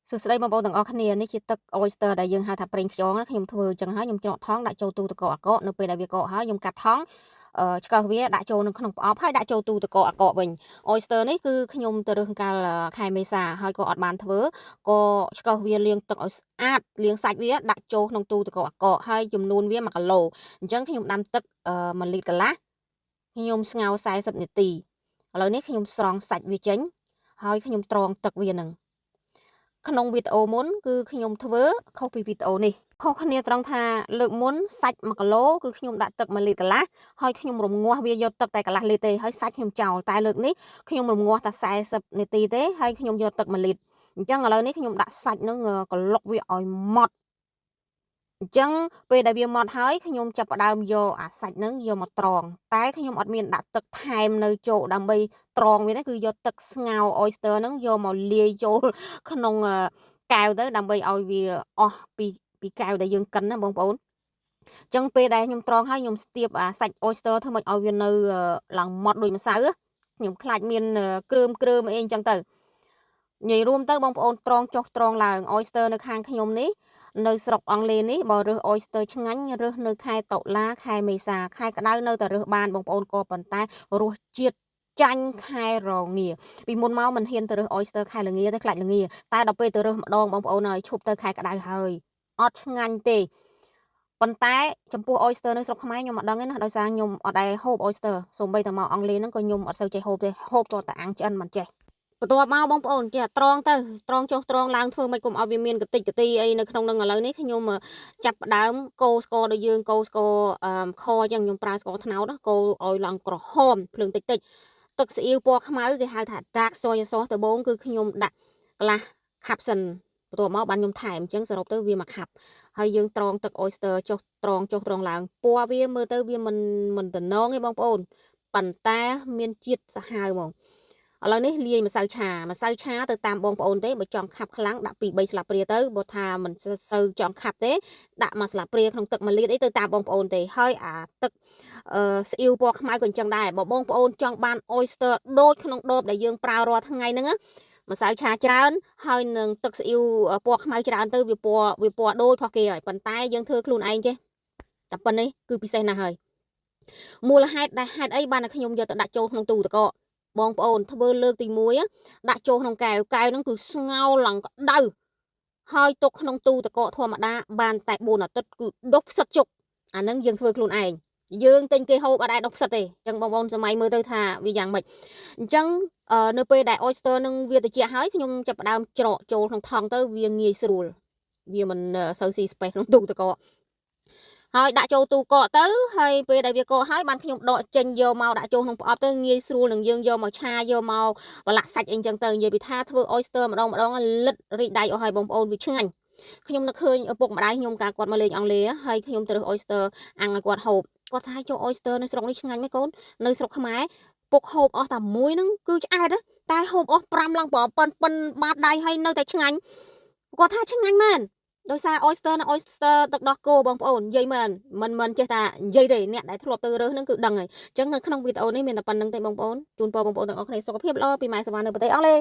សួស្តីបងប្អូនទាំងអស់គ្នានេះជាទឹក oyster ដែលយើងហៅថាប្រេងខ្យងណាខ្ញុំធ្វើអញ្ចឹងហើយខ្ញុំច្រកថងដាក់ចូលទូទឹកកកអាកកនៅពេលដែលវាកកហើយខ្ញុំកាត់ថងឆ្កឹះវាដាក់ចូលនៅក្នុងប្រអប់ហើយដាក់ចូលទូទឹកកកអាកកវិញ oyster នេះគឺខ្ញុំទៅរើសកាលខែមេសាហើយក៏អត់បានធ្វើក៏ឆ្កឹះវាលាងទឹកឲ្យស្អាតលាងសាច់វាដាក់ចូលក្នុងទូទឹកកកអាកកហើយចំនួនវា1គីឡូអញ្ចឹងខ្ញុំដាំទឹក1លីត្រកន្លះខ្ញុំស្ងោរ40នាទីឥឡូវនេះខ្ញុំស្រង់សាច់វាចេញហើយខ្ញុំត្រងទឹកវានឹងក្នុងវីដេអូមុនគឺខ្ញុំធ្វើខុសពីវីដេអូនេះខុសគ្នាត្រង់ថាលើកមុនសាច់1គីឡូគឺខ្ញុំដាក់ទឹក1លីត្រកន្លះហើយខ្ញុំរំងាស់វាយកទឹកតែកន្លះលីត្រទេហើយសាច់ខ្ញុំចោលតែលើកនេះខ្ញុំរំងាស់តែ40នាទីទេហើយខ្ញុំយកទឹក1លីត្រអញ្ចឹងឥឡូវនេះខ្ញុំដាក់សាច់នឹងក្លុកវាឲ្យម៉ត់អញ្ចឹងពេលដែលវាម៉ត់ហើយខ្ញុំចាប់ផ្ដើមយកអាសាច់នឹងយកមកត្រងតែខ្ញុំអត់មានដាក់ទឹកថែមនៅចូលដើម្បីត្រងវាទេគឺយកទឹកស្ងោរ oyster នឹងយកមកលាយចូលក្នុងកែវទៅដើម្បីឲ្យវាអស់ពីកែវដែលយើងកិនណាបងប្អូនអញ្ចឹងពេលដែលខ្ញុំត្រងហើយខ្ញុំស្ទាបអាសាច់ oyster ធ្វើម៉េចឲ្យវានៅឡើងម៉ត់ដូចម្សៅខ្ញុំខ្លាចមានគ្រើមអីអញ្ចឹងទៅនិយាយរួមទៅបងប្អូនត្រងចុះត្រងឡើង oyster នៅខាងខ្ញុំនេះនៅស្រុកអង់គ្លេសនេះបើរើស oyster ឆ្ងាញ់រើសនៅខែតុលាខែមេសាខែក្តៅនៅតែរើសបានបងប្អូនក៏ប៉ុន្តែរសជាតិចាញ់ខែរងាពីមុនមកមិនហ៊ានទៅរើស oyster ខែល្ងាទេខ្លាចល្ងាតែដល់ពេលទៅរើសម្ដងបងប្អូនហើយឈប់ទៅខែក្តៅហើយអត់ឆ្ងាញ់ទេប៉ុន្តែចំពោះ oyster នៅស្រុកខ្មែរខ្ញុំអត់ដឹងទេណាដោយសារខ្ញុំអត់ដែរហូប oyster សូម្បីតែមកអង់គ្លេសហ្នឹងក៏ខ្ញុំអត់សូវចេះហូបទេហូបតតែអាំងឆ្អិនមិនចេះបន្ទាប់មកបងប្អូនចេះត្រងទៅត្រងចុះត្រងឡើងធ្វើមិនកុំឲ្យវាមានកតិចកទីអីនៅក្នុងនឹងឥឡូវនេះខ្ញុំចាប់ផ្ដើមកូរស្ករដូចយើងកូរស្ករខអញ្ចឹងខ្ញុំប្រើស្ករត្នោតកូរឲ្យឡើងក្រហមភ្លើងតិចទឹកស៊ីអ៊ីវពណ៌ខ្មៅគេហៅថា dark soy sauce ដំបូងគឺខ្ញុំដាក់កន្លះខាប់សិនបន្ទាប់មកបានខ្ញុំថែមអញ្ចឹងសរុបទៅវាមួយខាប់ហើយយើងត្រងទឹក oyster ចុះត្រងឡើងពណ៌វាមើលទៅវាមិនតំណងទេបងប្អូនប៉ុន្តែមានជាតិសាហាវហ្មងឥឡូវនេះលាយម្សៅឆាទៅតាមបងប្អូនទេបើចង់ខាប់ខ្លាំងដាក់ពី3ស្លាបព្រាទៅបើថាមិនសូវចង់ខាប់ទេដាក់1ស្លាបព្រាក្នុងទឹក1លីត្រអីទៅតាមបងប្អូនទេហើយអាទឹកស្អ៊ីវពណ៌ខ្មៅក៏អញ្ចឹងដែរបើបងប្អូនចង់បាន oyster ដូចក្នុងដបដែលយើងប្រើរាល់ថ្ងៃហ្នឹងម្សៅឆាច្រើនហើយនឹងទឹកស្អ៊ីវពណ៌ខ្មៅច្រើនទៅវាពណ៌ដូចផុសគេហើយប៉ុន្តែយើងធ្វើខ្លួនឯងចេះតែប៉ុណ្្នេះគឺពិសេសណាស់ហើយមូលហេតុអីបានតែខ្ញុំយកទៅដាក់ចូលក្នុងទូទឹកកកបងប្អូនធ្វើលើកទី1ដាក់ចូលក្នុងកែវហ្នឹងគឺស្ងោរឡើងក្តៅហើយទុកក្នុងទូទឹកកកធម្មតាបានតែ4អាទិត្យគឺដុះផ្សិតជុកអាហ្នឹងយើងធ្វើខ្លួនឯងយើងទិញគេហូបអត់ដែរដុះផ្សិតទេអញ្ចឹងបងប្អូនសម័យមើលទៅថាវាយ៉ាងម៉េចអញ្ចឹងនៅពេលដែល oyster នឹងវាត្រជាក់ហើយខ្ញុំចាប់ផ្ដើមច្រកចូលក្នុងថង់ទៅវាងាយស្រួលវាមិនសូវស៊ី space ក្នុងទូទឹកកកហើយដាក់ចូលទូកកទៅហើយពេលដែលវាកកហើយបានខ្ញុំដកចេញយកមកដាក់ចូលក្នុងប្រអប់ទៅងាយស្រួលនឹងយើងយកមកឆាយកមកប្រឡាក់សាច់អីចឹងទៅនិយាយពីថាធ្វើ oyster ម្ដងលិតរីកដៃអស់ហើយបងប្អូនវាឆ្ងាញ់ខ្ញុំនឹកឃើញឪពុកម្ដាយខ្ញុំកាលគាត់មកលេងអង់គ្លេសហើយខ្ញុំទៅរើស oyster អាំងឲ្យគាត់ហូបគាត់ថាចូល oyster នៅស្រុកនេះឆ្ងាញ់មែនកូននៅស្រុកខ្មែរពុកហូបអស់តែមួយហ្នឹងគឺឆ្អែតតែហូបអស់5ឡើងប៉ុនបាតដៃហើយនៅតែឆ្ងាញ់គាត់ថាឆ្ងាញ់មែនដោយសារ oyster ទឹកដោះគោបងប្អូននិយាយមែនមិនចេះតែនិយាយទេអ្នកដែលធ្លាប់ទៅរើសហ្នឹងគឺដឹងហើយអញ្ចឹងនៅក្នុងវីដេអូនេះមានតែប៉ុណ្្នឹងទេបងប្អូនជូនពរបងប្អូនទាំងអស់គ្នាសុខភាពល្អពីម៉ែសវណ្ណនៅប្រទេសអង់គ្លេស